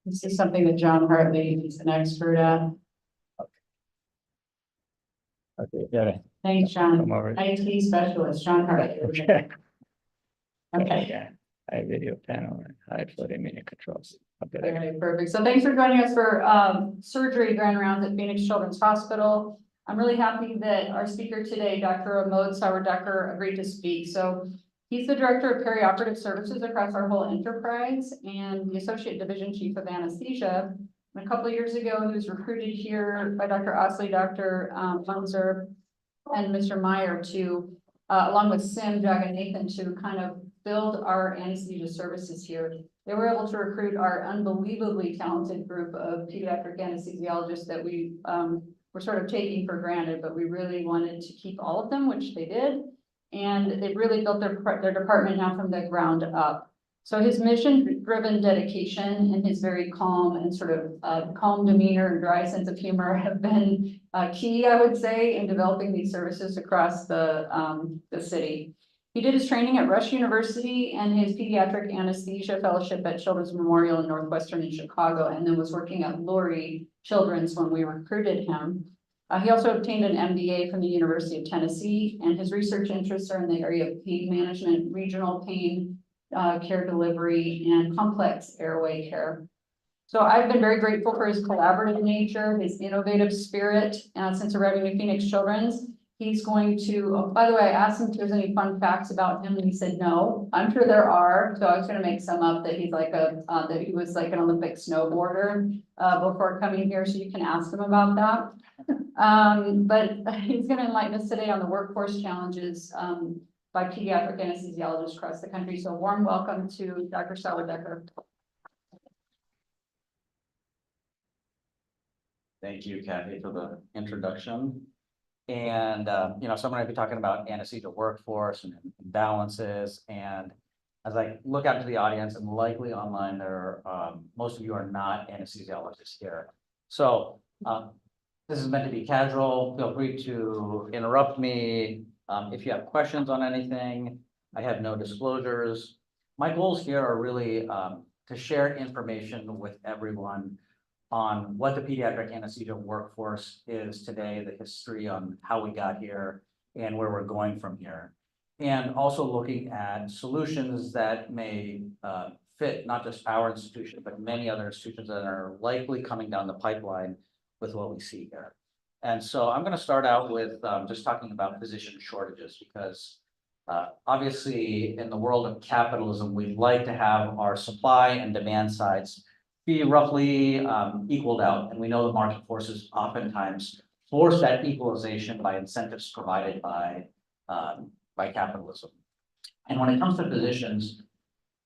This is something that John Hartley is an expert at. Okay, yeah. Thanks, Come John. over. IT specialist, John Hartley. Okay. Okay. Yeah. High video panel and high flow media controls. Okay. All right, perfect. So thanks for joining us for surgery grand rounds at Phoenix Children's Hospital. I'm really happy that our speaker today, Dr. Amod Sawardekar, agreed to speak. So he's the director of perioperative services across our whole enterprise and the associate division chief of anesthesia. And a couple of years ago, he was recruited here by Dr. Osley, Dr. Munzer, and Mr. Meyer to, along with Sim, Jag, and Nathan, to kind of build our anesthesia services here. They were able to recruit our unbelievably talented group of pediatric anesthesiologists that we were sort of taking for granted, but we really wanted to keep all of them, which they did. And they've really built their department now from the ground up. So his mission-driven dedication and his very calm and sort of calm demeanor and dry sense of humor have been key, I would say, in developing these services across the city. He did his training at Rush University and his pediatric anesthesia fellowship at Children's Memorial in Northwestern in Chicago, and then was working at Lurie Children's when we recruited him. He also obtained an MBA from the University of Tennessee, and his research interests are in the area of pain management, regional pain care delivery, and complex airway care. So I've been very grateful for his collaborative nature, his innovative spirit since arriving to Phoenix Children's. He's going to, oh, by the way, I asked him if there's any fun facts about him, and he said no. I'm sure there are, so I was going to make some up that he's like that he was like an Olympic snowboarder before coming here, so you can ask him about that. But he's going to enlighten us today on the workforce challenges by pediatric anesthesiologists across the country. So warm welcome to Dr. Sawardekar. Thank you, Kathy, for the introduction. And, so I'm going to be talking about anesthesia workforce and imbalances. And as I look out to the audience, and likely online, there are, most of you are not anesthesiologists here. So this is meant to be casual. Feel free to interrupt me if you have questions on anything. I have no disclosures. My goals here are really to share information with everyone on what the pediatric anesthesia workforce is today, the history on how we got here and where we're going from here. And also looking at solutions that may fit not just our institution, but many other institutions that are likely coming down the pipeline with what we see here. And so I'm going to start out with just talking about physician shortages, because obviously in the world of capitalism, we'd like to have our supply and demand sides be roughly equaled out. And we know the market forces oftentimes force that equalization by incentives provided by capitalism. And when it comes to physicians,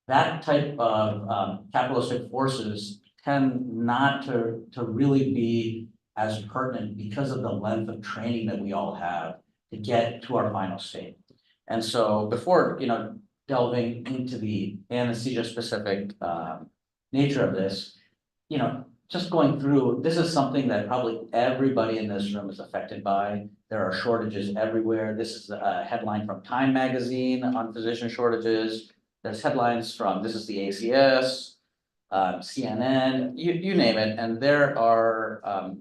that type of capitalistic forces tend not to really be as pertinent because of the length of training that we all have to get to our final state. And so before, delving into the anesthesia specific nature of this, just going through, this is something that probably everybody in this room is affected by. There are shortages everywhere. This is a headline from Time Magazine on physician shortages. There's headlines from, this is the ACS, CNN, you name it. And there are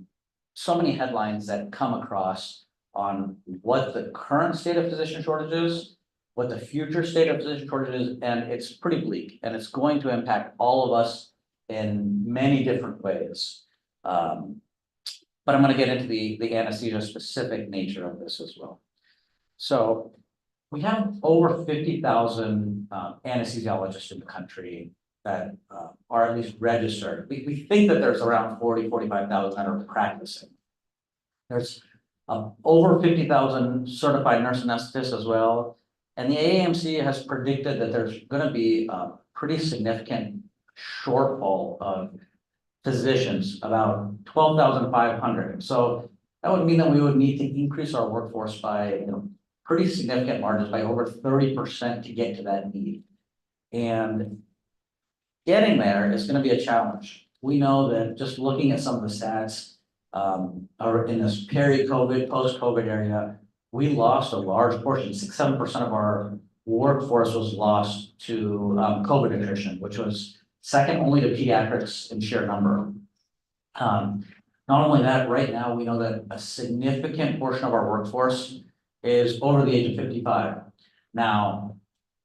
so many headlines that come across on what the current state of physician shortages, what the future state of physician shortages, and it's pretty bleak, and it's going to impact all of us in many different ways. But I'm going to get into the anesthesia specific nature of this as well. So we have over 50,000 anesthesiologists in the country that are at least registered. We think that there's around 45,000 that are practicing. There's over 50,000 certified nurse anesthetists as well. And the AAMC has predicted that there's going to be a pretty significant shortfall of physicians, about 12,500. So that would mean that we would need to increase our workforce by pretty significant margins, by over 30% to get to that need. And getting there is going to be a challenge. We know that just looking at some of the stats are in this peri-COVID, post-COVID area, we lost a large portion, 6-7% of our workforce was lost to COVID attrition, which was second only to pediatrics in sheer number. Not only that, right now, we know that a significant portion of our workforce is over the age of 55. Now,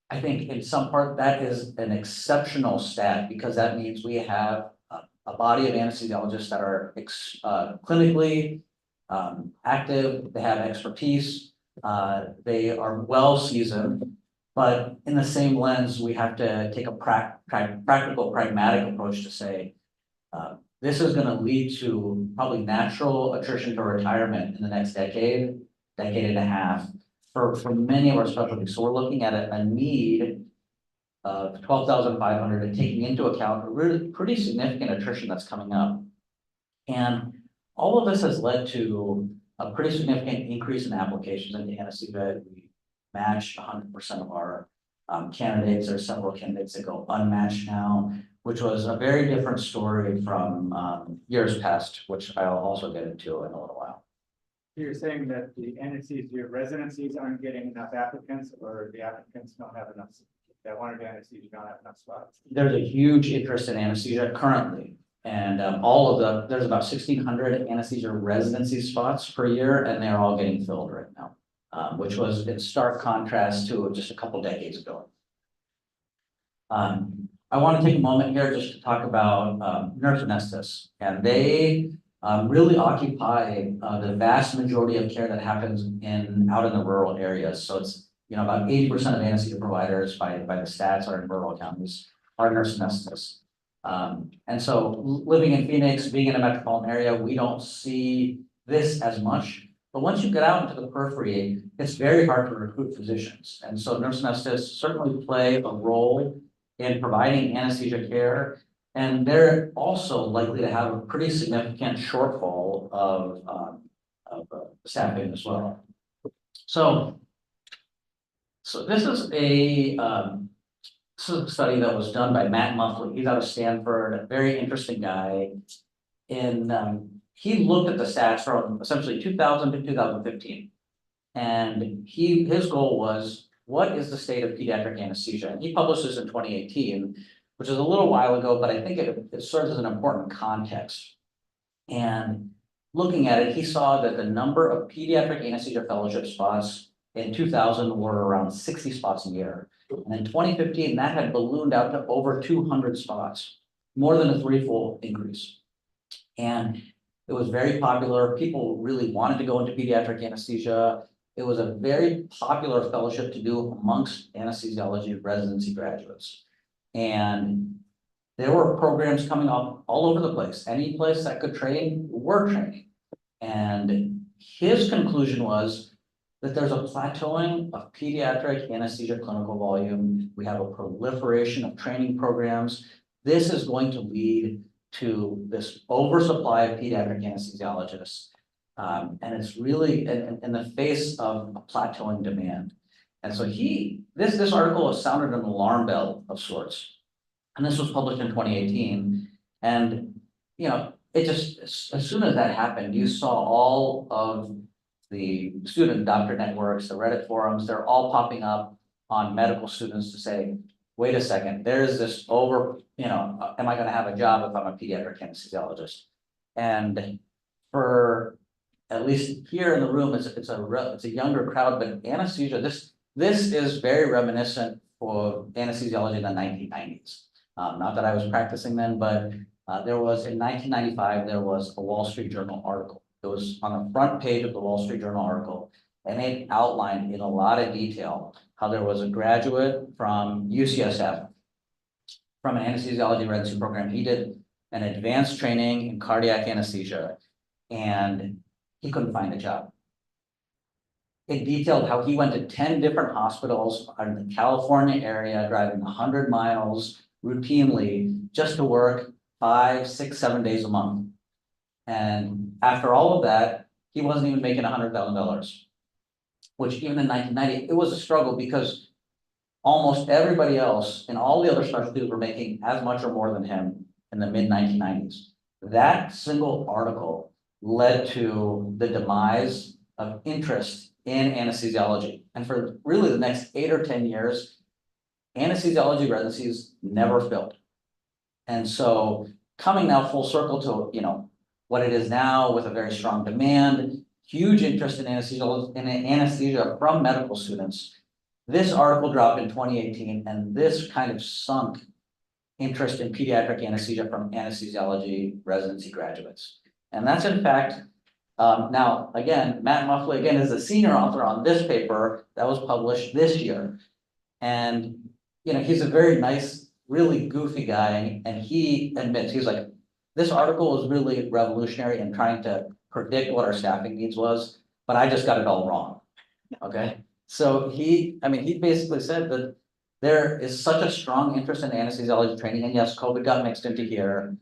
I think in some part that is an exceptional stat because that means we have a body of anesthesiologists that are clinically active, they have expertise, they are well seasoned. But in the same lens, we have to take a practical, pragmatic approach to say, this is going to lead to probably natural attrition to retirement in the next decade and a half for many of our specialties. So we're looking at a need of 12,500 and taking into account a really pretty significant attrition that's coming up. And all of this has led to a pretty significant increase in applications into anesthesia. We match 100% of our candidates. There are several candidates that go unmatched now, which was a very different story from years past, which I'll also get into in a little while. You're saying that the anesthesia residencies aren't getting enough applicants, or the applicants don't have enough, that wanted anesthesia don't have enough spots? There's a huge interest in anesthesia currently. And there's about 1,600 anesthesia residency spots per year, and they're all getting filled right now, which was in stark contrast to just a couple decades ago. I want to take a moment here just to talk about nurse anesthetists, and they really occupy the vast majority of care that happens out in the rural areas. So it's about 80% of anesthesia providers by the stats are in rural counties are nurse anesthetists. And so living in Phoenix, being in a metropolitan area, we don't see this as much. But once you get out into the periphery, it's very hard to recruit physicians. And so nurse anesthetists certainly play a role in providing anesthesia care. And they're also likely to have a pretty significant shortfall of staffing as well. So this is a study that was done by Matt Muffley. He's out of Stanford, a very interesting guy. He looked at the stats from essentially 2000 to 2015. And his goal was, what is the state of pediatric anesthesia? And he published this in 2018, which is a little while ago, but I think it serves as an important context. And looking at it, he saw that the number of pediatric anesthesia fellowship spots in 2000 were around 60 spots a year. And in 2015, that had ballooned out to over 200 spots, more than a threefold increase. And it was very popular. People really wanted to go into pediatric anesthesia. It was a very popular fellowship to do amongst anesthesiology residency graduates. And there were programs coming up all over the place. Any place that could train, were training. And his conclusion was that there's a plateauing of pediatric anesthesia clinical volume. We have a proliferation of training programs. This is going to lead to this oversupply of pediatric anesthesiologists. And it's really in the face of a plateauing demand. And so this article has sounded an alarm bell of sorts. And this was published in 2018. And, it just, as soon as that happened, you saw all of the student doctor networks, the Reddit forums, they're all popping up on medical students to say, wait a second, there's this am I going to have a job if I'm a pediatric anesthesiologist? And for at least here in the room, it's a younger crowd, but anesthesia, this is very reminiscent of anesthesiology in the 1990s. Not that I was practicing then, but in 1995, there was a Wall Street Journal article. It was on the front page of the Wall Street Journal article, and it outlined in a lot of detail how there was a graduate from UCSF, from an anesthesiology residency program. He did an advanced training in cardiac anesthesia, and he couldn't find a job. It detailed how he went to 10 different hospitals in the California area, driving 100 miles routinely just to work 5, 6, 7 days a month. And after all of that, he wasn't even making $100,000, which even in 1990, it was a struggle because almost everybody else in all the other specialties were making as much or more than him in the mid-1990s. That single article led to the demise of interest in anesthesiology. And for really the next 8 or 10 years, anesthesiology residencies never filled. And so coming now full circle to, what it is now with a very strong demand, huge interest in anesthesia from medical students. This article dropped in 2018, and this kind of sunk interest in pediatric anesthesia from anesthesiology residency graduates. And that's in fact, now, again, Matt Muffley, again, is a senior author on this paper that was published this year. And, he's a very nice, really goofy guy, and he admits, he's like, this article was really revolutionary in trying to predict what our staffing needs was, but I just got it all wrong, okay? So he basically said that there is such a strong interest in anesthesiology training, and yes, COVID got mixed into here,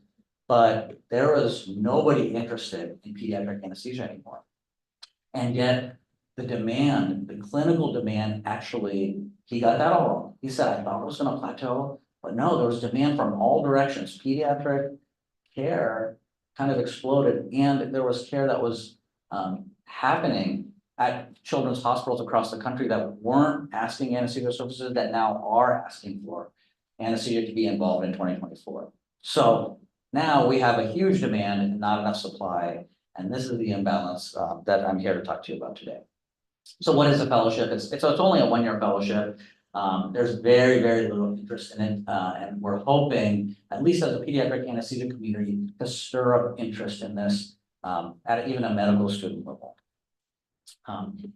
but there was nobody interested in pediatric anesthesia anymore. And yet, the clinical demand, actually, he got that all wrong. He said, I thought it was gonna plateau, but no, there was demand from all directions. Pediatric care kind of exploded, and there was care that was happening at children's hospitals across the country that weren't asking anesthesia services that now are asking for anesthesia to be involved in 2024. So now we have a huge demand and not enough supply, and this is the imbalance that I'm here to talk to you about today. So what is a fellowship? It's only a 1-year fellowship. There's very, very little interest in it, and we're hoping, at least as a pediatric anesthesia community, to stir up interest in this at even a medical student level.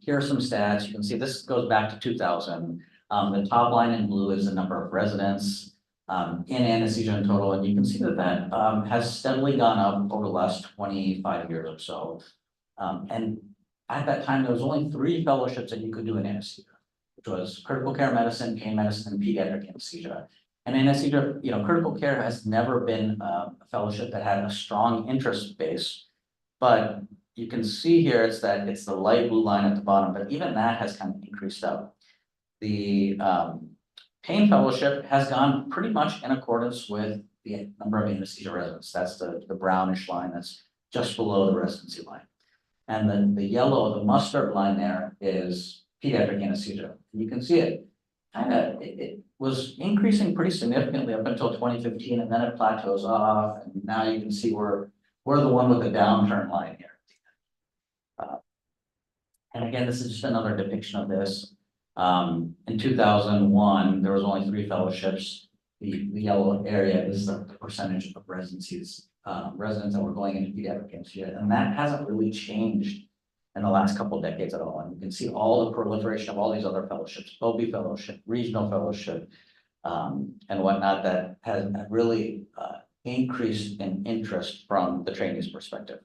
Here are some stats. You can see this goes back to 2000. The top line in blue is the number of residents in anesthesia in total, and you can see that has steadily gone up over the last 25 years or so. And at that time, there was only 3 fellowships that you could do in anesthesia, which was critical care medicine, pain medicine, and pediatric anesthesia. And anesthesia, critical care has never been a fellowship that had a strong interest base, but you can see here it's the light blue line at the bottom, but even that has kind of increased up. The pain fellowship has gone pretty much in accordance with the number of anesthesia residents. That's the brownish line that's just below the residency line. And then the yellow, the mustard line there is pediatric anesthesia. You can see it was increasing pretty significantly up until 2015, and then it plateaus off. And now you can see we're the one with the downturn line here. And again, this is just another depiction of this. In 2001, there was only 3 fellowships. The yellow area is the percentage of residents that were going into pediatric anesthesia, and that hasn't really changed in the last couple of decades at all. And you can see all the proliferation of all these other fellowships, OB fellowship, regional fellowship, and whatnot, that has really increased in interest from the trainees' perspective.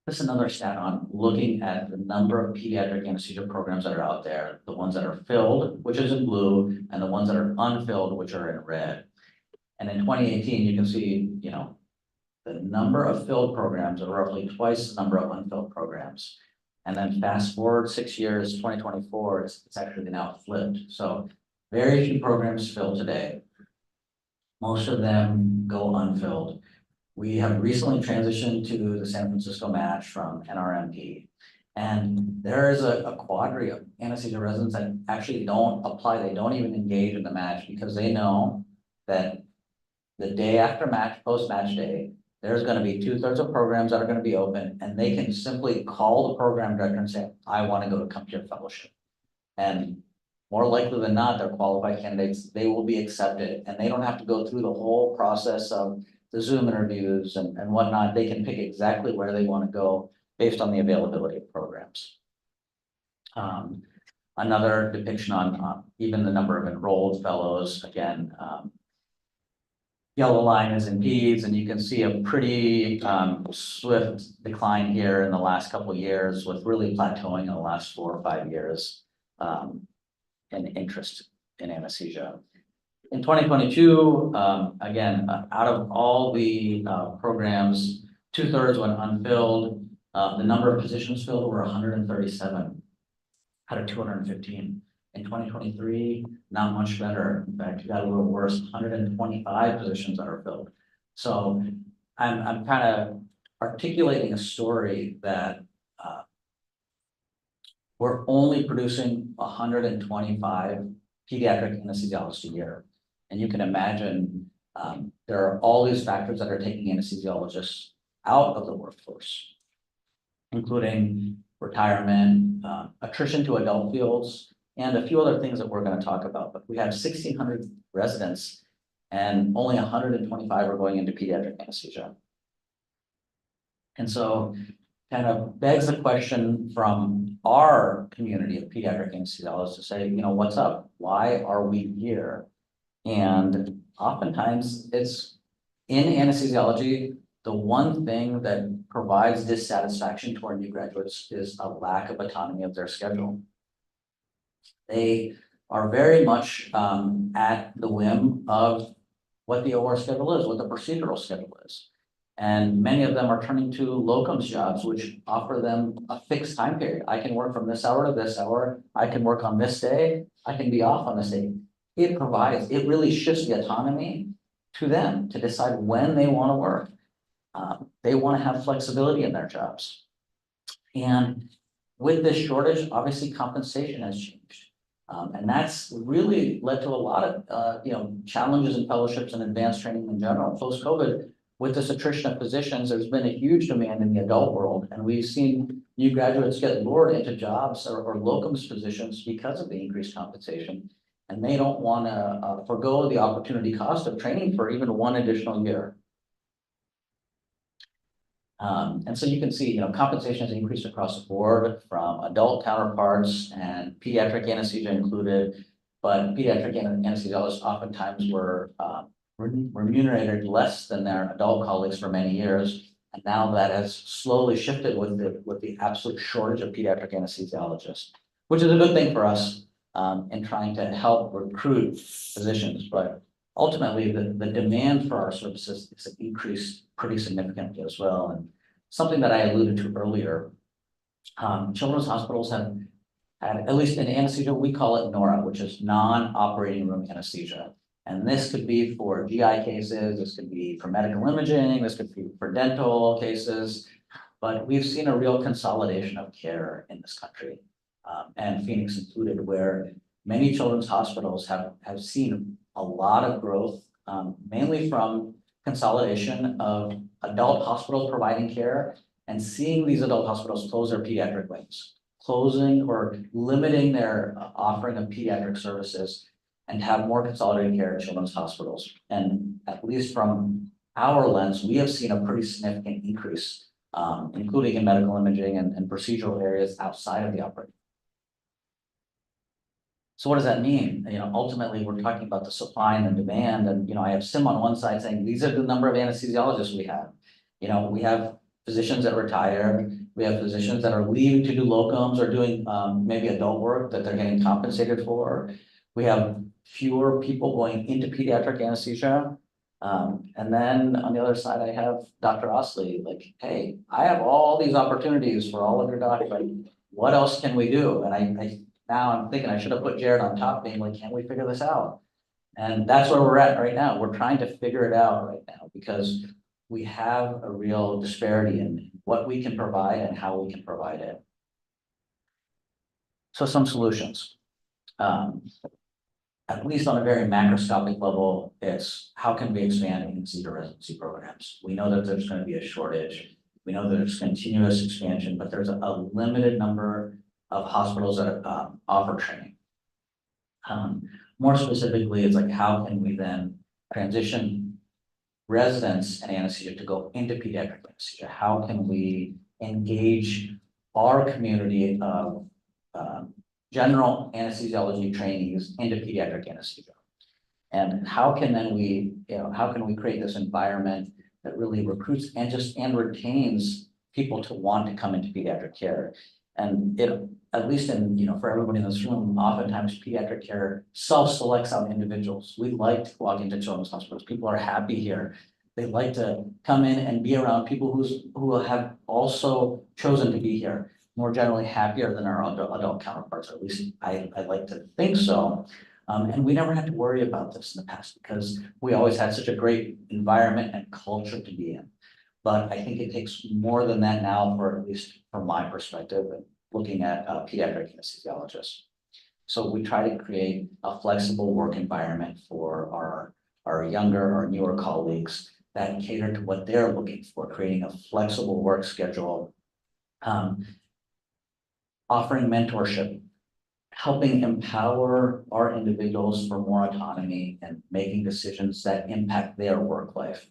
This is another stat on looking at the number of pediatric anesthesia programs that are out there, the ones that are filled, which is in blue, and the ones that are unfilled, which are in red. And in 2018, you can see, the number of filled programs are roughly twice the number of unfilled programs. And then fast forward 6 years, 2024, it's actually now flipped. So very few programs filled today. Most of them go unfilled. We have recently transitioned to the San Francisco match from NRMP. And there is a quadri of anesthesia residents that actually don't apply. They don't even engage in the match because they know that the day after match, post-match day, there's going to be 2/3 of programs that are going to be open, and they can simply call the program director and say, I want to go to come to your fellowship. And more likely than not, they're qualified candidates. They will be accepted, and they don't have to go through the whole process of the Zoom interviews and whatnot. They can pick exactly where they want to go based on the availability of programs. Another depiction on even the number of enrolled fellows. Again, yellow line is in peds, and you can see a pretty swift decline here in the last couple of years, with really plateauing in the last 4 or 5 years in interest in anesthesia. In 2022, again, out of all the programs, 2/3 went unfilled. The number of positions filled were 137 out of 215. In 2023, not much better. In fact, you got a little worse, 125 positions that are filled. So I'm kind of articulating a story that we're only producing 125 pediatric anesthesiologists a year. And you can imagine There are all these factors that are taking anesthesiologists out of the workforce, including retirement, attrition to adult fields, and a few other things that we're going to talk about. But we have 1,600 residents, and only 125 are going into pediatric anesthesia. And so kind of begs the question from our community of pediatric anesthesiologists to say, what's up? Why are we here? And oftentimes it's in anesthesiology, the one thing that provides dissatisfaction to our new graduates is a lack of autonomy of their schedule. They are very much at the whim of what the OR schedule is, what the procedural schedule is. And many of them are turning to locums jobs, which offer them a fixed time period. I can work from this hour to this hour. I can work on this day. I can be off on this day. It really shifts the autonomy to them to decide when they want to work. They want to have flexibility in their jobs. And with this shortage, obviously compensation has changed. And that's really led to a lot of challenges in fellowships and advanced training in general. Post-COVID, with this attrition of physicians, there's been a huge demand in the adult world, and we've seen new graduates get lured into jobs or locums positions because of the increased compensation, and they don't want to forego the opportunity cost of training for even one additional year. And so you can see, compensation has increased across the board from adult counterparts and pediatric anesthesia included, but pediatric anesthesiologists oftentimes were remunerated less than their adult colleagues for many years. And now that has slowly shifted with the absolute shortage of pediatric anesthesiologists, which is a good thing for us in trying to help recruit physicians. But ultimately, the demand for our services is increased pretty significantly as well. And something that I alluded to earlier, children's hospitals have had, at least in anesthesia, we call it NORA, which is non-operating room anesthesia. And this could be for GI cases, this could be for medical imaging, this could be for dental cases, but we've seen a real consolidation of care in this country, and Phoenix included, where many children's hospitals have seen a lot of growth, mainly from consolidation of adult hospitals providing care and seeing these adult hospitals close their pediatric wings, closing or limiting their offering of pediatric services, and have more consolidated care in children's hospitals. And at least from our lens, we have seen a pretty significant increase, including in medical imaging and procedural areas outside of the operating. So what does that mean? Ultimately, we're talking about the supply and the demand. And, I have Sim on one side saying, these are the number of anesthesiologists we have. We have physicians that retire. We have physicians that are leaving to do locums or doing maybe adult work that they're getting compensated for. We have fewer people going into pediatric anesthesia. And then on the other side, I have Dr. Osley, like, hey, I have all these opportunities for all of your doctors. Like, what else can we do? And now I'm thinking I should have put Jared on top, being like, can we figure this out? And that's where we're at right now. We're trying to figure it out right now because we have a real disparity in what we can provide and how we can provide it. So some solutions. At least on a very macroscopic level, it's how can we expand anesthesia residency programs? We know that there's going to be a shortage. We know that there's continuous expansion, but there's a limited number of hospitals that offer training. More specifically, it's like, how can we then transition residents in anesthesia to go into pediatric anesthesia? How can we engage our community of general anesthesiology trainees into pediatric anesthesia? And how can then how can we create this environment that really recruits and retains people to want to come into pediatric care? And at least in, for everybody in this room, oftentimes pediatric care self-selects out individuals. We like to walk into children's hospitals. People are happy here. They like to come in and be around people who have also chosen to be here, more generally happier than our adult counterparts. At least I like to think so. And we never had to worry about this in the past because we always had such a great environment and culture to be in. But I think it takes more than that now, for at least from my perspective, and looking at pediatric anesthesiologists. So we try to create a flexible work environment for our younger or newer colleagues that cater to what they're looking for, creating a flexible work schedule, offering mentorship, helping empower our individuals for more autonomy and making decisions that impact their work life.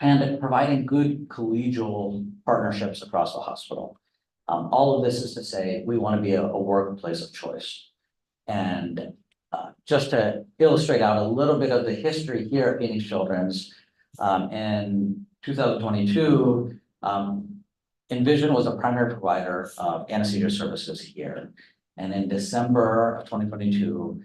And providing good collegial partnerships across the hospital. All of this is to say, we want to be a workplace of choice. And just to illustrate out a little bit of the history here at Phoenix Children's, in 2022, Envision was a primary provider of anesthesia services here. And in December of 2022,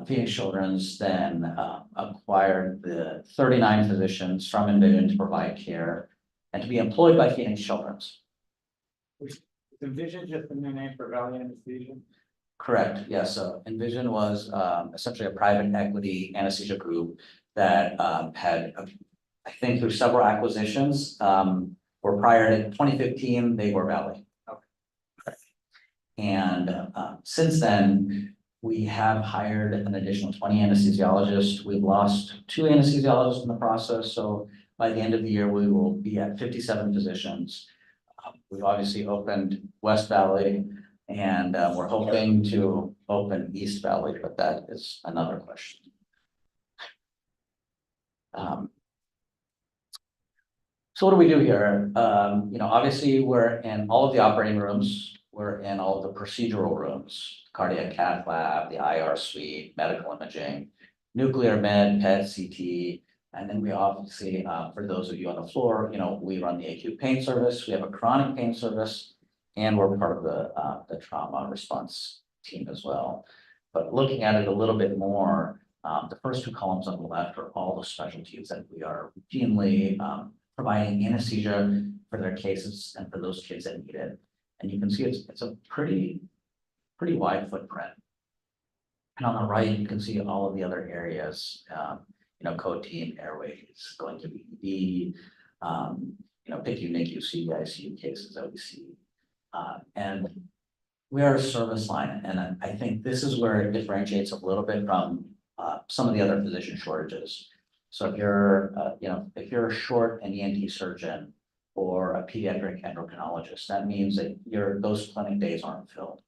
Phoenix Children's then acquired the 39 physicians from Envision to provide care and to be employed by Phoenix Children's. Is Envision just the new name for Valley Anesthesia? Correct, yes. So Envision was essentially a private equity anesthesia group that had, I think through several acquisitions, or prior to 2015, they were Valley. Okay. And since then, we have hired an additional 20 anesthesiologists. We've lost 2 anesthesiologists in the process. So by the end of the year, we will be at 57 physicians. We've obviously opened West Valley, and we're hoping to open East Valley, but that is another question. So what do we do here? Obviously we're in all of the operating rooms. We're in all of the procedural rooms, cardiac cath lab, the IR suite, medical imaging, nuclear med, PET, CT. And then we obviously, for those of you on the floor, we run the acute pain service. We have a chronic pain service, and we're part of the trauma response team as well. But looking at it a little bit more, the first 2 columns on the left are all the specialties that we are routinely providing anesthesia for their cases and for those kids that need it. And you can see it's a pretty wide footprint. And on the right, you can see all of the other areas, code team, airways, going to BED, PICU, NICU, CICU cases that we see. And we are a service line. And I think this is where it differentiates a little bit from some of the other physician shortages. So if you're short an ENT surgeon or a pediatric endocrinologist, that means that those clinic days aren't filled.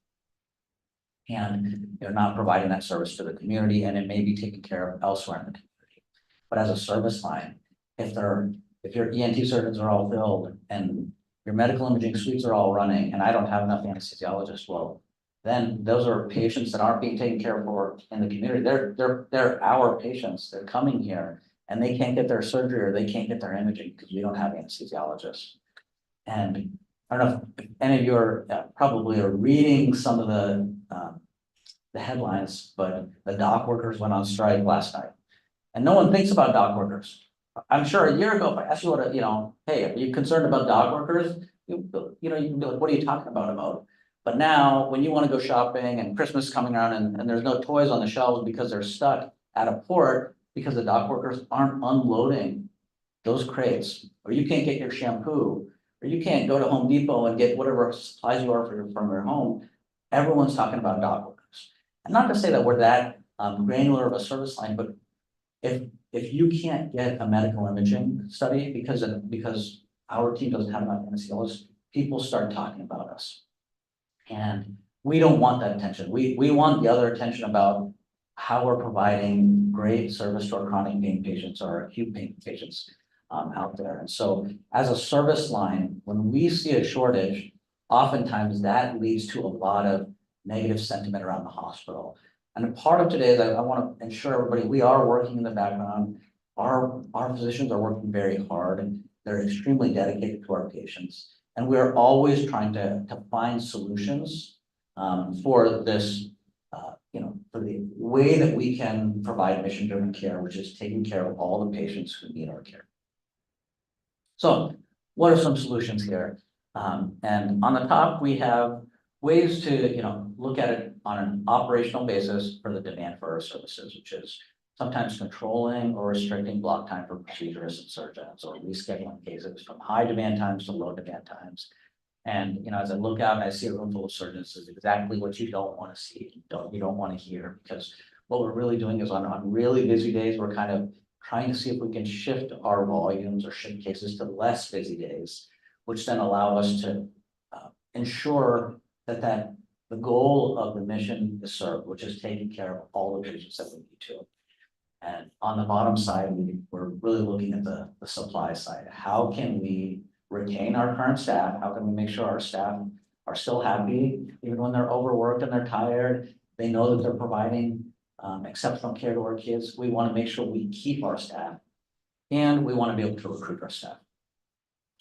And you're not providing that service to the community, and it may be taken care of elsewhere in the community. But as a service line, if your ENT surgeons are all filled and your medical imaging suites are all running, and I don't have enough anesthesiologists, well, then those are patients that aren't being taken care of in the community. They're our patients. They're coming here and they can't get their surgery or they can't get their imaging because we don't have anesthesiologists. And I don't know if any of you are probably reading some of the headlines, but the dock workers went on strike last night. And no one thinks about dock workers. I'm sure a year ago, if I asked you hey, are you concerned about dock workers? You can be like, what are you talking about, Amod? But now when you want to go shopping and Christmas is coming around and there's no toys on the shelves because they're stuck at a port because the dock workers aren't unloading those crates, or you can't get your shampoo, or you can't go to Home Depot and get whatever supplies you are from your home, everyone's talking about dock workers. And not to say that we're that granular of a service line, but if you can't get a medical imaging study because our team doesn't have enough anesthesiologists, people start talking about us. And we don't want that attention. We want the other attention about how we're providing great service to our chronic pain patients or our acute pain patients out there. And so as a service line, when we see a shortage, oftentimes that leads to a lot of negative sentiment around the hospital. And a part of today is I want to ensure everybody, we are working in the background. Our physicians are working very hard and they're extremely dedicated to our patients. And we're always trying to find solutions for this, for the way that we can provide mission-driven care, which is taking care of all the patients who need our care. So what are some solutions here? And on the top, we have ways to, look at it on an operational basis for the demand for our services, which is sometimes controlling or restricting block time for procedurists and surgeons, or rescheduling cases from high demand times to low demand times. And, as I look out and I see a room full of surgeons, this is exactly what you don't want to see. You don't want to hear, because what we're really doing is on really busy days, we're kind of trying to see if we can shift our volumes or shift cases to less busy days, which then allow us to ensure that the goal of the mission is served, which is taking care of all the patients that we need to. And on the bottom side, we're really looking at the supply side. How can we retain our current staff? How can we make sure our staff are still happy, even when they're overworked and they're tired? They know that they're providing exceptional care to our kids. We want to make sure we keep our staff, and we want to be able to recruit our staff.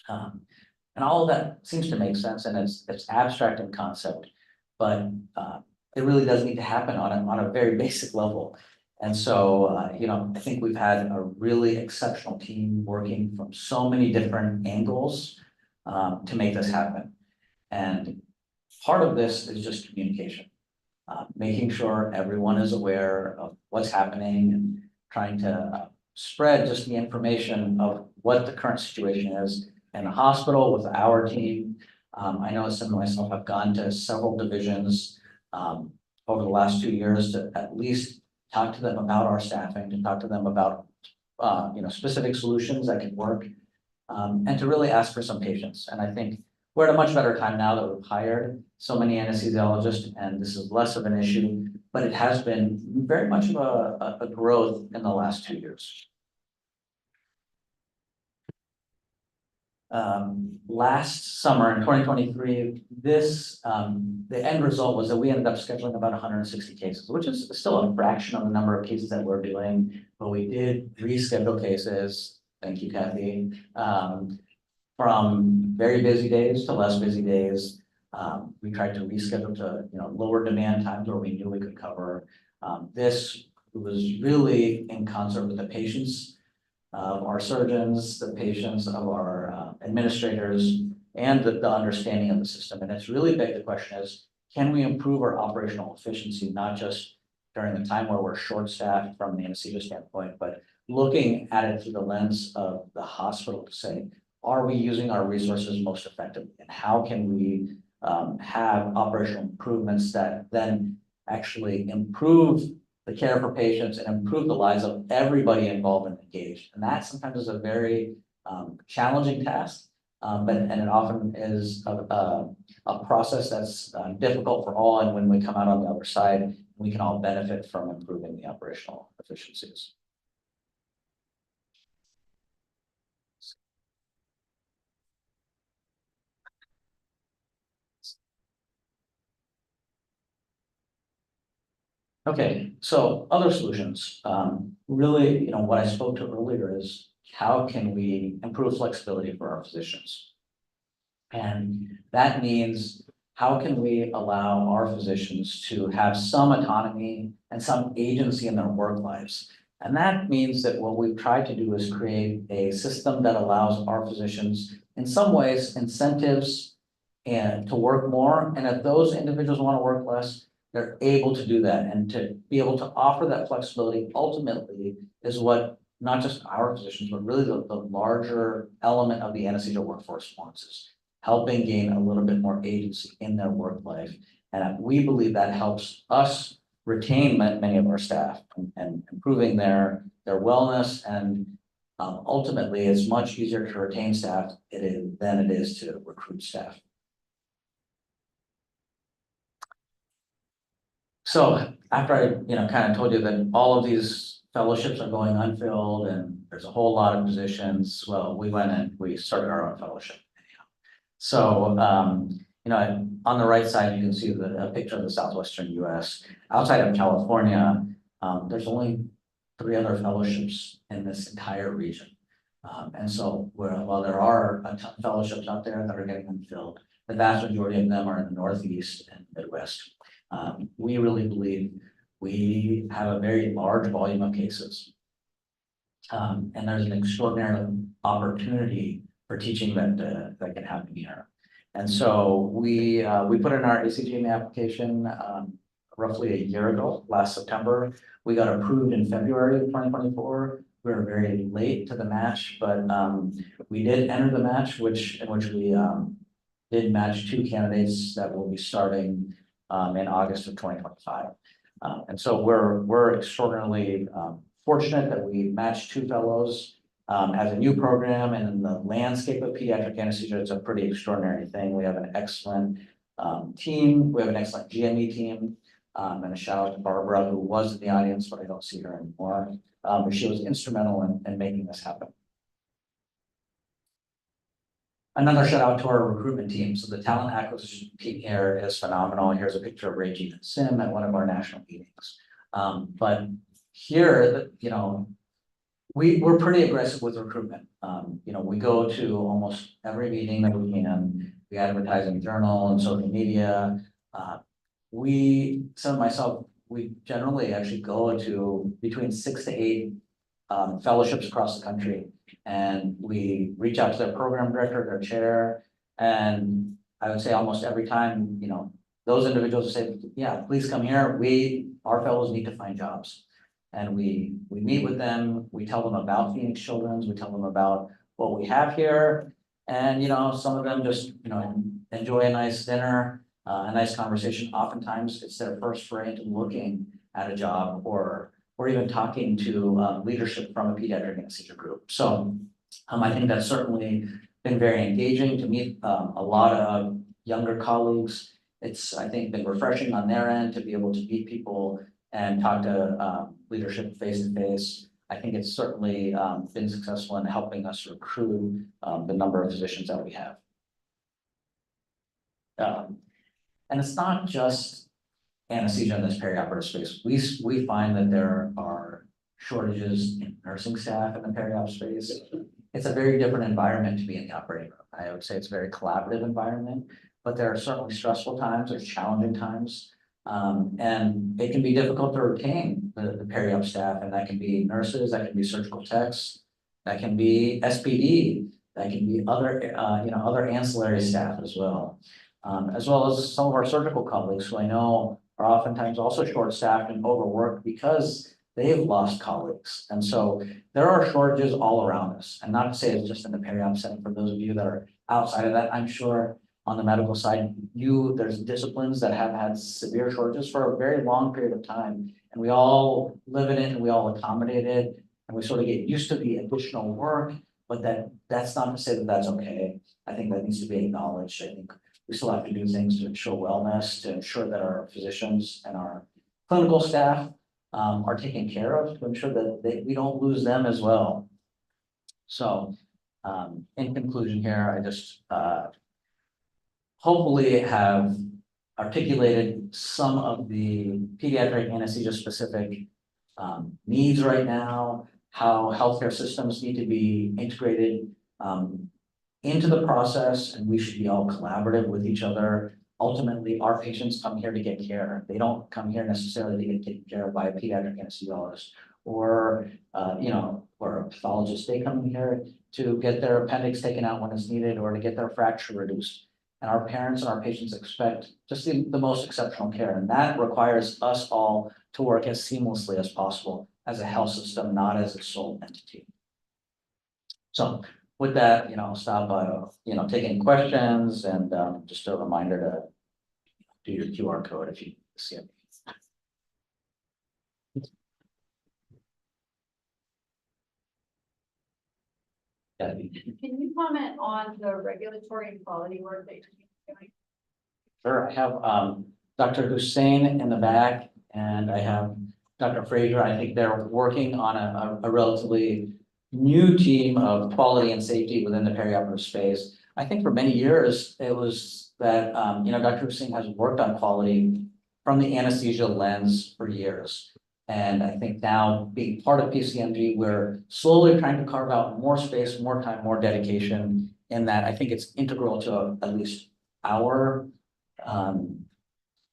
And all of that seems to make sense, and it's abstract in concept, but it really does need to happen on a very basic level. And so, you know, I think we've had a really exceptional team working from so many different angles to make this happen. And part of this is just communication, making sure everyone is aware of what's happening and trying to spread just the information of what the current situation is in the hospital with our team. I know some of myself have gone to several divisions over the last 2 years to at least talk to them about our staffing, to talk to them about you know, specific solutions that can work, and to really ask for some patience. And I think we're at a much better time now that we've hired so many anesthesiologists, and this is less of an issue, but it has been very much of a growth in the last 2 years. Last summer in 2023, the end result was that we ended up scheduling about 160 cases, which is still a fraction of the number of cases that we're doing, but we did reschedule cases. Thank you, Kathy. From very busy days to less busy days. We tried to reschedule to, you know, lower demand times where we knew we could cover. This was really in concert with the patients of our surgeons, the patients of our administrators, and the understanding of the system. And it's really big. The question is, can we improve our operational efficiency, not just during the time where we're short-staffed from an anesthesia standpoint, but looking at it through the lens of the hospital to say, are we using our resources most effectively? And how can we have operational improvements that then actually improve the care for patients and improve the lives of everybody involved and engaged? And that sometimes is a very challenging task, and it often is a process that's difficult for all. And when we come out on the other side, we can all benefit from improving the operational efficiencies. Okay, so other solutions. Really, you know, what I spoke to earlier is how can we improve flexibility for our physicians? And that means how can we allow our physicians to have some autonomy and some agency in their work lives? And that means that what we've tried to do is create a system that allows our physicians, in some ways, incentives and to work more. And if those individuals want to work less, they're able to do that, and to be able to offer that flexibility ultimately is what not just our physicians, but really the larger element of the anesthesia workforce wants, is helping gain a little bit more agency in their work life. And we believe that helps us retain many of our staff and improving their wellness. And ultimately, it's much easier to retain staff than it is to recruit staff. So after I, kind of told you that all of these fellowships are going unfilled and there's a whole lot of positions, well, we went and we started our own fellowship. So, on the right side, you can see a picture of the Southwestern US. Outside of California, there's only 3 other fellowships in this entire region. And so while there are a ton of fellowships out there that are getting unfilled, the vast majority of them are in the Northeast and Midwest. We really believe we have a very large volume of cases. And there's an extraordinary opportunity for teaching that can happen here. And so we put in our ACGME application roughly a year ago, last September. We got approved in February of 2024. We were very late to the match, but we did enter the match, in which we did match 2 candidates that will be starting in August of 2025. And so we're extraordinarily fortunate that we matched 2 fellows as a new program, and in the landscape of pediatric anesthesia, it's a pretty extraordinary thing. We have an excellent team. We have an excellent GME team. And a shout out to Barbara, who was in the audience, but I don't see her anymore. But she was instrumental in making this happen. Another shout out to our recruitment team. So the talent acquisition team here is phenomenal. Here's a picture of Reggie and Sim at one of our national meetings. But here, we're pretty aggressive with recruitment. We go to almost every meeting that we can. We advertise in the journal and social media. We generally actually go to between 6 to 8 fellowships across the country. And we reach out to their program director, their chair, and I would say almost every time, those individuals say, yeah, please come here. Our fellows need to find jobs. And we meet with them, we tell them about Phoenix Children's, we tell them about what we have here. And, some of them just, enjoy a nice dinner, a nice conversation. Oftentimes it's their first foray into looking at a job or even talking to leadership from a pediatric anesthesia group. So I think that's certainly been very engaging to meet a lot of younger colleagues. It's, I think, been refreshing on their end to be able to meet people and talk to leadership face to face. I think it's certainly been successful in helping us recruit the number of physicians that we have. And it's not just anesthesia in this perioperative space. We find that there are shortages in nursing staff in the periop space. It's a very different environment to be in the operating room. I would say it's a very collaborative environment, but there are certainly stressful times, there's challenging times. And it can be difficult to retain the periop staff, and that can be nurses, that can be surgical techs, that can be SPD, that can be other, other ancillary staff as well as some of our surgical colleagues who I know are oftentimes also short-staffed and overworked because they've lost colleagues. And so there are shortages all around us, and not to say it's just in the periop setting. For those of you that are outside of that, I'm sure on the medical side, there's disciplines that have had severe shortages for a very long period of time, and we all live in it and we all accommodate it, and we sort of get used to the additional work, but that's not to say that that's okay. I think that needs to be acknowledged. I think we still have to do things to ensure wellness, to ensure that our physicians and our clinical staff are taken care of, to ensure that we don't lose them as well. So in conclusion here, I just hopefully have articulated some of the pediatric anesthesia specific needs right now, how healthcare systems need to be integrated into the process, and we should be all collaborative with each other. Ultimately, our patients come here to get care. They don't come here necessarily to get taken care of by a pediatric anesthesiologist or or a pathologist. They come here to get their appendix taken out when it's needed or to get their fracture reduced. And our parents and our patients expect just the most exceptional care. And that requires us all to work as seamlessly as possible as a health system, not as a sole entity. So with that, I'll stop by, taking questions and just a reminder to do your QR code if you see it. Can you comment on the regulatory and quality work that you're doing? Sure, I have Dr. Hussein in the back, and I have Dr. Frazier. I think they're working on a relatively new team of quality and safety within the perioperative space. I think for many years, it was that, Dr. Hussein has worked on quality from the anesthesia lens for years. And I think now being part of PCMG, we're slowly trying to carve out more space, more time, more dedication in that. I think it's integral to at least our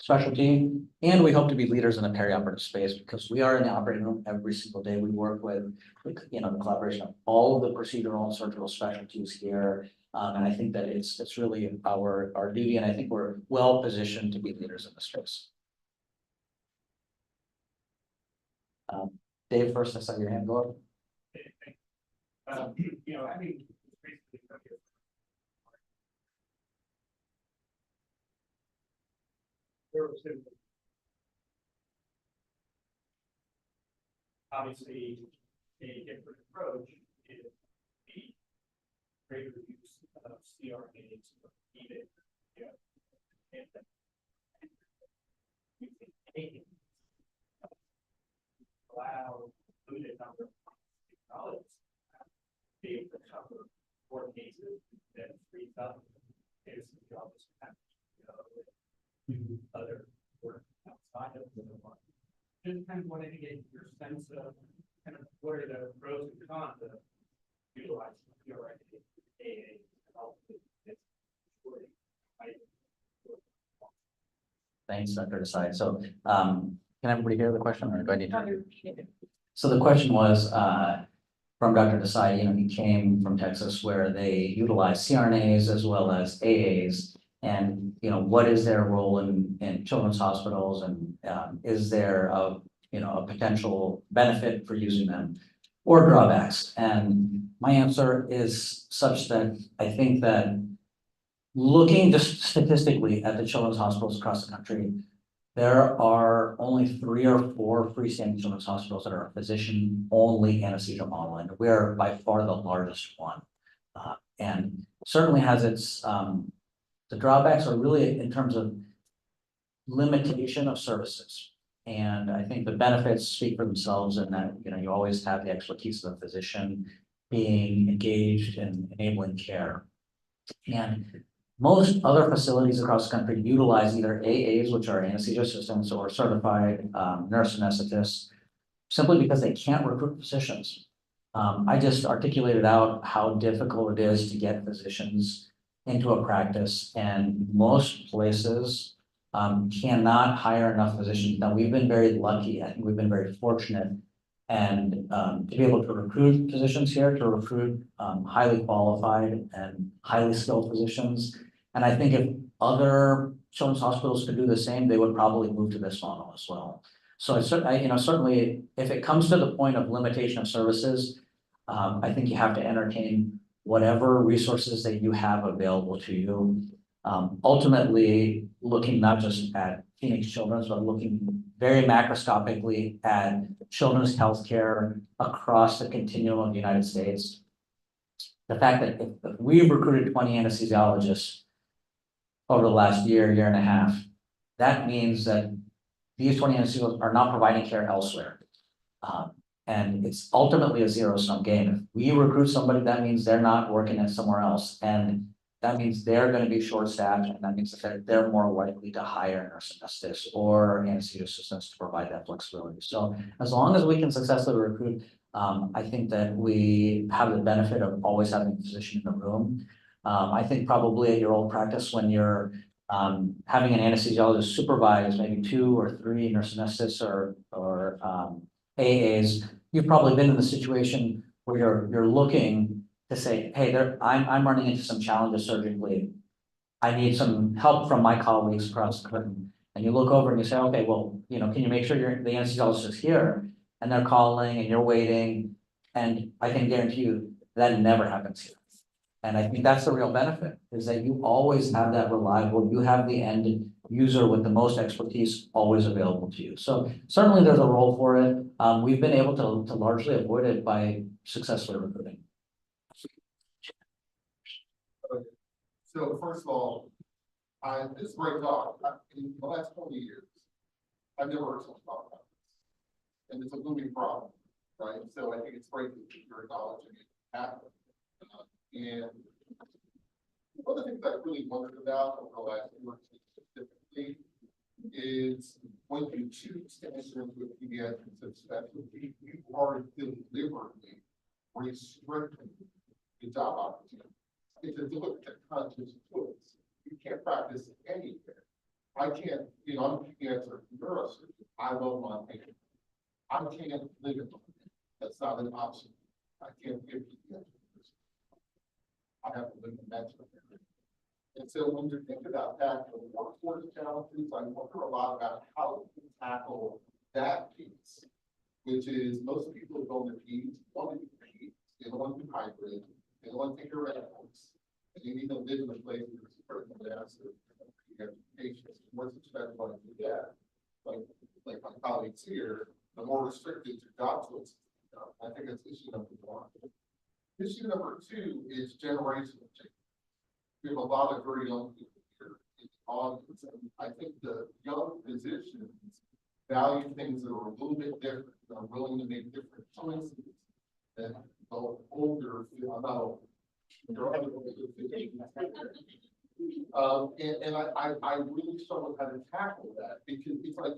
specialty. And we hope to be leaders in the perioperative space because we are in the operating room every single day. We work with, the collaboration of all of the procedural and surgical specialties here. And I think that it's really our duty. And I think we're well positioned to be leaders in the space. Dave, first, I saw your hand go up. I mean, obviously, a different approach is the greater use of CRNAs needed. Yeah. And using any allow limited number of technologies be able to cover more cases that frees up is the office to other work outside of the one. Just kind of wanted to get your sense of kind of what are the pros and cons of utilizing your AA and all of this. Thanks, Dr. Desai. So, can everybody hear the question or do I need to? So the question was, from Dr. Desai, you know, he came from Texas where they utilize CRNAs as well as AAs. And, you know, what is their role in children's hospitals and, is there a, you know, a potential benefit for using them or drawbacks? And my answer is such that I think that looking just statistically at the children's hospitals across the country, there are only 3 or 4 freestanding children's hospitals that are a physician-only anesthesia model, and we're by far the largest one. And certainly has its, the drawbacks are really in terms of limitation of services. And I think the benefits speak for themselves in that, you know, you always have the expertise of the physician being engaged in enabling care. And most other facilities across the country utilize either AAs, which are anesthesia assistants, or certified nurse anesthetists, simply because they can't recruit physicians. I just articulated out how difficult it is to get physicians into a practice, and most places cannot hire enough physicians. Now, we've been very lucky. I think we've been very fortunate and to be able to recruit physicians here, to recruit highly qualified and highly skilled physicians. And I think if other children's hospitals could do the same, they would probably move to this model as well. So you know, certainly if it comes to the point of limitation of services, I think you have to entertain whatever resources that you have available to you. Ultimately, looking not just at Phoenix Children's, but looking very macroscopically at children's healthcare across the continuum of the United States. The fact that if we've recruited 20 anesthesiologists over the last year and a half, that means that these 20 anesthesiologists are not providing care elsewhere. And it's ultimately a zero-sum game. If we recruit somebody, that means they're not working at somewhere else. And that means they're going to be short-staffed, and that means that they're more likely to hire nurse anesthetists or anesthesia assistants to provide that flexibility. So as long as we can successfully recruit, I think that we have the benefit of always having a physician in the room. I think probably at your old practice, when you're having an anesthesiologist supervise maybe 2 or 3 nurse anesthetists or AAs, you've probably been in the situation where you're looking to say, hey, I'm running into some challenges surgically. I need some help from my colleagues across the curtain. And you look over and you say, okay, well, you know, can you make sure the anesthesiologist is here? And they're calling and you're waiting. And I can guarantee you that never happens here. And I think that's the real benefit, is that you always have that reliable, you have the end user with the most expertise always available to you. So certainly there's a role for it. We've been able to largely avoid it by successfully recruiting. So first of all, this is great talk. In the last 20 years, I've never heard someone talk about this. And it's a looming problem, right? So I think it's great that you're acknowledging it happened. And one of the things I really wondered about over the last year specifically is when you choose to enter into a pediatric subspecialty, you are deliberately restricting the job opportunity. It's a deliberate conscious choice. You can't practice anywhere. I can't, you know, I'm a pediatric neurosurgeon. I love my patient. I can't live in my patient. That's not an option. I can't give pediatric. I have to live in that. And so when you think about that, the workforce challenges, I wonder a lot about how to tackle that piece, which is most people go to peds, want to do peds, they don't want to do hybrid, they don't want to take your animals, and you need to live in a place where it's critical to answer pediatric patients. What's expected to do that? Like my colleagues here, the more restricted your job choices become. I think that's issue number one. Issue number two is generational change. We have a lot of very young people here in the audience, and I think the young physicians value things that are a little bit different, are willing to make different choices than the older, I'm not old. There are other older physicians. And I really struggle how to tackle that, because it's like,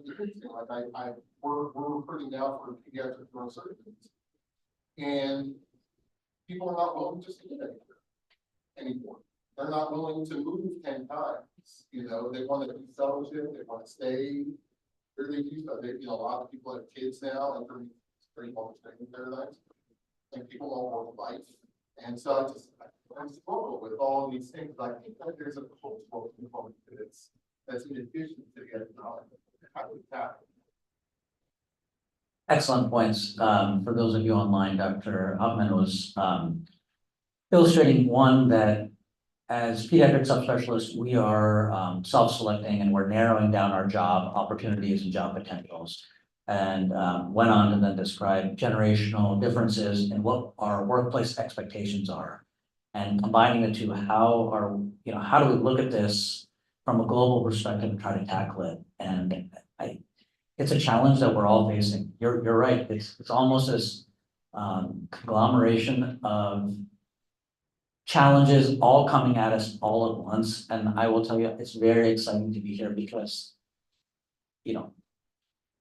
we're recruiting now for pediatric neurosurgeons. And people are not willing to stay there anymore. They're not willing to move 10 times. You know, they want to do fellowship, they want to stay. Where they do stuff. You know, a lot of people have kids now, and they're pretty much training paradigms. And people don't work life. And so I struggle with all of these things. I think that there's a cultural component to this that's in addition to the economic. How do we tackle it? Excellent points. For those of you online, Dr. Upman was illustrating one that as pediatric subspecialists, we are self-selecting and we're narrowing down our job opportunities and job potentials. And went on to then describe generational differences in what our workplace expectations are. And combining the two, how do we look at this from a global perspective and try to tackle it? And it's a challenge that we're all facing. You're right. It's almost this conglomeration of challenges all coming at us all at once. And I will tell you, it's very exciting to be here because, you know,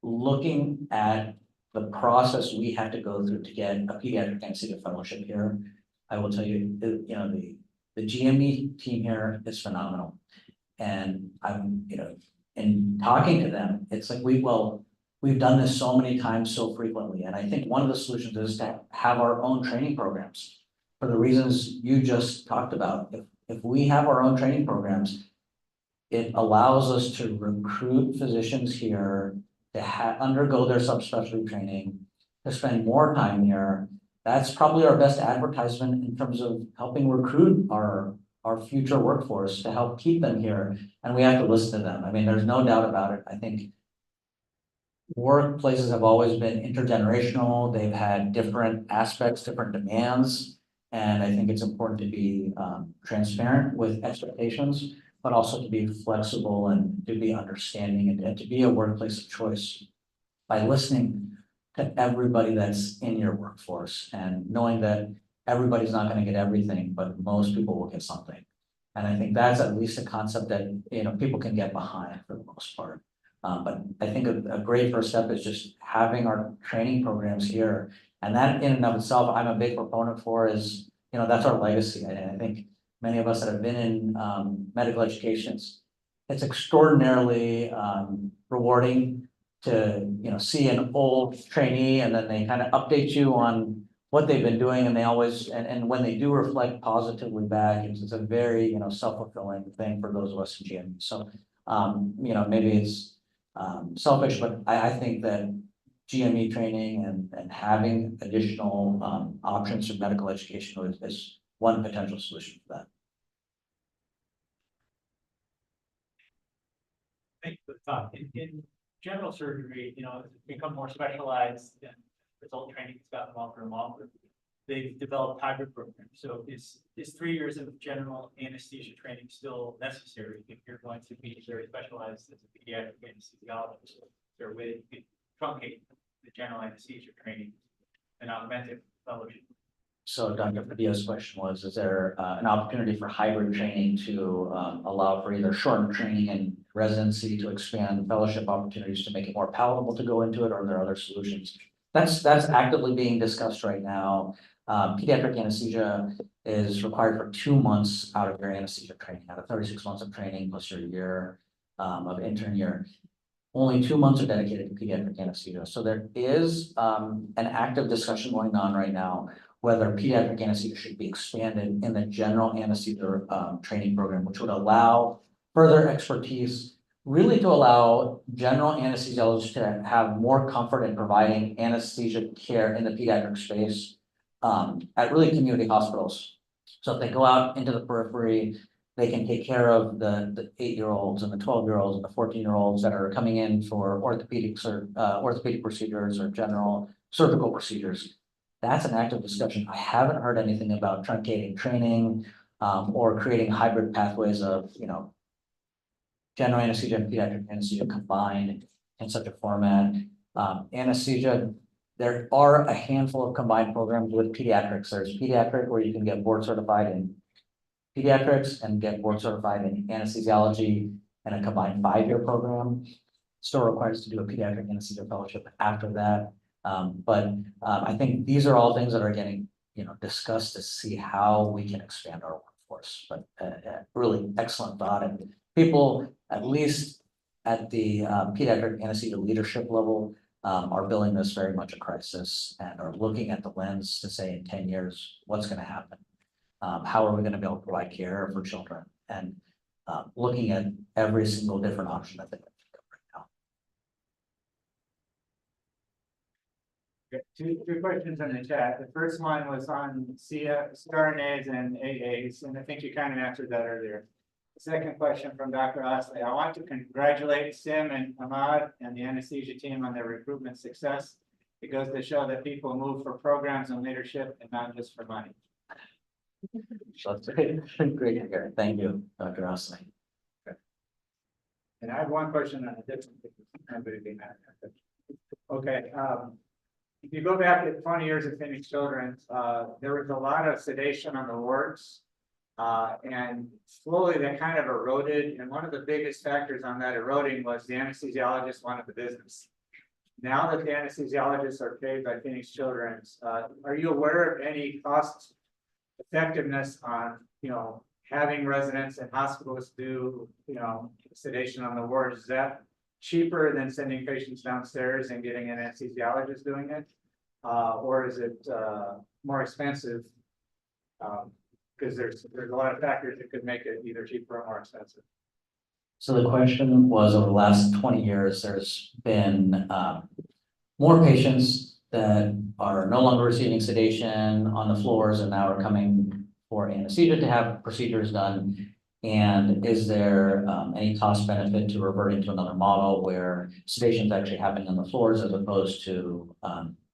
looking at the process we have to go through to get a pediatric anesthesia fellowship here, I will tell you, you know, the GME team here is phenomenal. And I'm, you know, in talking to them, it's like we've done this so many times so frequently. And I think one of the solutions is to have our own training programs for the reasons you just talked about. If we have our own training programs, it allows us to recruit physicians here to undergo their subspecialty training, to spend more time here. That's probably our best advertisement in terms of helping recruit our future workforce to help keep them here. And we have to listen to them. I mean, there's no doubt about it. I think workplaces have always been intergenerational. They've had different aspects, different demands. And I think it's important to be transparent with expectations, but also to be flexible and to be understanding and to be a workplace of choice by listening to everybody that's in your workforce and knowing that everybody's not going to get everything, but most people will get something. And I think that's at least a concept that, you know, people can get behind for the most part. But I think a great first step is just having our training programs here. And that in and of itself, I'm a big proponent for is, you know, that's our legacy. And I think many of us that have been in medical education, it's extraordinarily rewarding to, you know, see an old trainee and then they kind of update you on what they've been doing, and they always, and when they do reflect positively back, it's a very, you know, self-fulfilling thing for those of us in GM. So, you know, maybe it's selfish, but I think that GME training and having additional options for medical education is one potential solution for that. Thank you for the talk. In general surgery, you know, it's become more specialized and result training has gotten longer and longer. They've developed hybrid programs. So is 3 years of general anesthesia training still necessary if you're going to be very specialized as a pediatric anesthesiologist? Is there a way that you can truncate the general anesthesia training and augment it fellowship? So Dr. Padilla's question was, is there an opportunity for hybrid training to allow for either shortened training and residency to expand fellowship opportunities to make it more palatable to go into it, or are there other solutions? That's actively being discussed right now. Pediatric anesthesia is required for 2 months out of your anesthesia training, out of 36 months of training plus your year of intern year. Only 2 months are dedicated to pediatric anesthesia. So there is an active discussion going on right now whether pediatric anesthesia should be expanded in the general anesthesia training program, which would allow further expertise, really to allow general anesthesiologists to have more comfort in providing anesthesia care in the pediatric space at really community hospitals. So if they go out into the periphery, they can take care of the 8-year-olds and the 12-year-olds and the 14-year-olds that are coming in for orthopedics or orthopedic procedures or general surgical procedures. That's an active discussion. I haven't heard anything about truncating training or creating hybrid pathways of, general anesthesia and pediatric anesthesia combined in such a format. Anesthesia, there are a handful of combined programs with pediatrics. There's pediatric where you can get board certified in pediatrics and get board certified in anesthesiology and a combined 5-year program. Still requires to do a pediatric anesthesia fellowship after that. But I think these are all things that are getting, discussed to see how we can expand our workforce. But really excellent thought, and people, at least at the pediatric anesthesia leadership level, are billing this very much a crisis and are looking at the lens to say in 10 years, what's going to happen? How are we going to be able to provide care for children? And looking at every single different option that they can think of right now. Okay, two questions in the chat. The first one was on CRNAs and AAs, and I think you kind of answered that earlier. The second question from Dr. Osley. I want to congratulate Sim and Amod and the anesthesia team on their recruitment success. It goes to show that people move for programs and leadership and not just for money. So that's great to hear. Thank you, Dr. Osley. And I have one question on a different thing. Okay, if you go back to 20 years of Phoenix Children's, there was a lot of sedation on the wards. And slowly that kind of eroded. And one of the biggest factors on that eroding was the anesthesiologist wanted the business. Now that the anesthesiologists are paid by Phoenix Children's, are you aware of any cost effectiveness on, having residents and hospitals do, sedation on the wards? Is that cheaper than sending patients downstairs and getting an anesthesiologist doing it? Or is it more expensive? Because there's a lot of factors that could make it either cheaper or more expensive. So the question was, over the last 20 years, there's been more patients that are no longer receiving sedation on the floors and now are coming for anesthesia to have procedures done. And is there any cost benefit to reverting to another model where sedation is actually happening on the floors as opposed to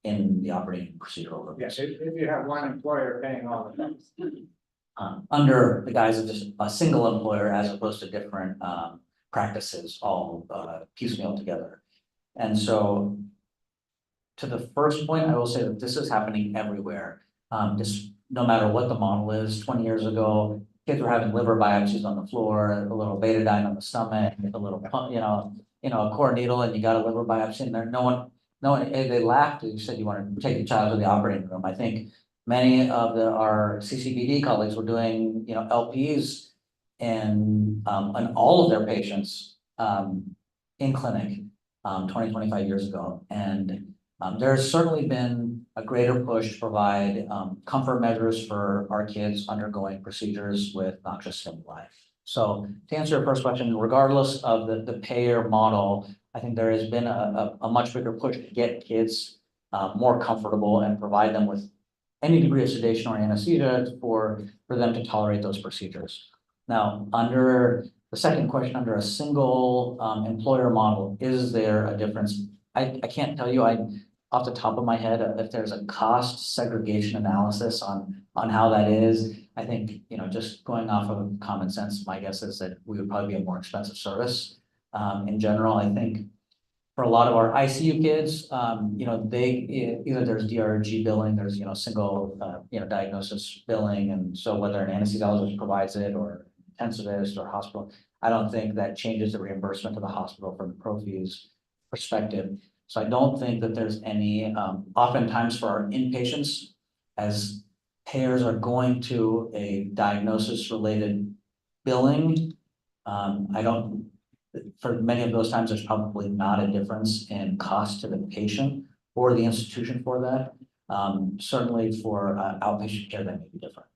in the operating procedural rooms? Yes, if you have one employer paying all the things. Under the guise of just a single employer as opposed to different practices all piecemeal together. And so to the first point, I will say that this is happening everywhere. Just no matter what the model is. 20 years ago, kids were having liver biopsies on the floor, a little betadine on the stomach, a little pump, a core needle, and you got a liver biopsy, and there no one, they laughed and you said you want to take the child to the operating room. I think many of our CCBD colleagues were doing, LPs and all of their patients in clinic 20, 25 years ago. And there's certainly been a greater push to provide comfort measures for our kids undergoing procedures with noxious stimuli. So to answer your first question, regardless of the payer model, I think there has been a much bigger push to get kids more comfortable and provide them with any degree of sedation or anesthesia for them to tolerate those procedures. Now, under the second question, under a single employer model, is there a difference? I can't tell you off the top of my head if there's a cost segregation analysis on how that is. I think, just going off of common sense, my guess is that we would probably be a more expensive service. In general, I think for a lot of our ICU kids, they either there's DRG billing, there's single diagnosis billing, and so whether an anesthesiologist provides it or intensivist or hospital, I don't think that changes the reimbursement to the hospital from the pro fees perspective. So I don't think that there's any. Oftentimes for our inpatients, as payers are going to a diagnosis related billing, for many of those times, there's probably not a difference in cost to the patient or the institution for that. Certainly for outpatient care, that may be different.